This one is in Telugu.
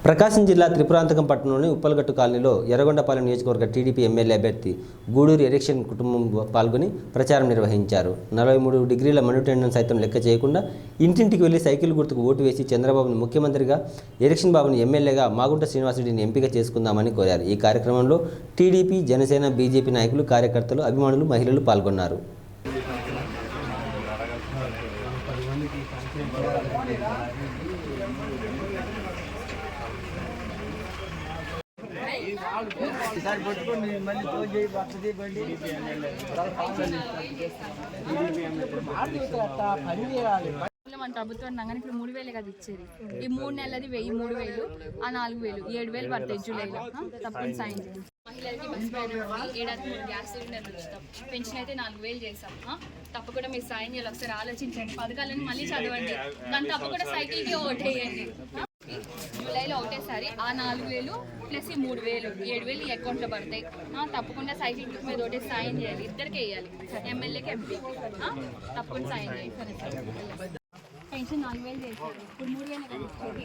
ప్రకాశం జిల్లా త్రిపురాంతకం పట్టణంలోని ఉప్పలగట్టు కాలనీలో ఎర్రగొండపాలెం నియోజకవర్గ టీడీపీ ఎమ్మెల్యే అభ్యర్థి గూడూరు ఎరిక్షన్ కుటుంబం పాల్గొని ప్రచారం నిర్వహించారు. 43 డిగ్రీల మనుటెండను సైతం లెక్క చేయకుండా ఇంటింటికి వెళ్లి సైకిల్ గుర్తుకు ఓటు వేసి చంద్రబాబును ముఖ్యమంత్రిగా, ఎరిక్షన్ బాబును ఎమ్మెల్యేగా మాగుంట శ్రీనివాసరెడ్డిని ఎంపిక చేసుకుందామని కోరారు. ఈ కార్యక్రమంలో టీడీపీ, జనసేన, బీజేపీ నాయకులు, కార్యకర్తలు, అభిమానులు, మహిళలు పాల్గొన్నారు. మన ప్రభుత్వం రంగానికి ఇప్పుడు 3,000 కదా ఇచ్చేది. ఈ 3 నెలలది 1000, 3,000, ఆ 4,000, 7,000 పడతాయి జూలైలో. తప్పని సాయం చేయండి. మహిళలకి బస్ ప్రయాణం ఏడాదికి 3 గ్యాస్ సిలిండర్లు ఇస్తాం. పెన్షన్ అయితే 4,000 చేస్తాం. తప్పకుండా మీరు సాయం చేయాలి. ఒకసారి ఆలోచించండి. పథకాలను మళ్ళీ చదవండి. దాన్ని తప్పకుండా సైకిల్కి ఓటేయండి. జూలైలో ఒకటేసారి ఆ 4,000 ప్లస్ ఈ 3,000, 7,000 ఈ అకౌంట్లో పడతాయి. తప్పకుండా సైకిల్ మీద ఒకటే సాయం చేయాలి. ఇద్దరికి వేయాలి, ఎమ్మెల్యేకి, ఎంపీకి. తప్పకుండా సాయం చేయాలి. పెన్షన్ 4,000 చేస్తారు. ఇప్పుడు 3,000 కదా ఇచ్చేది.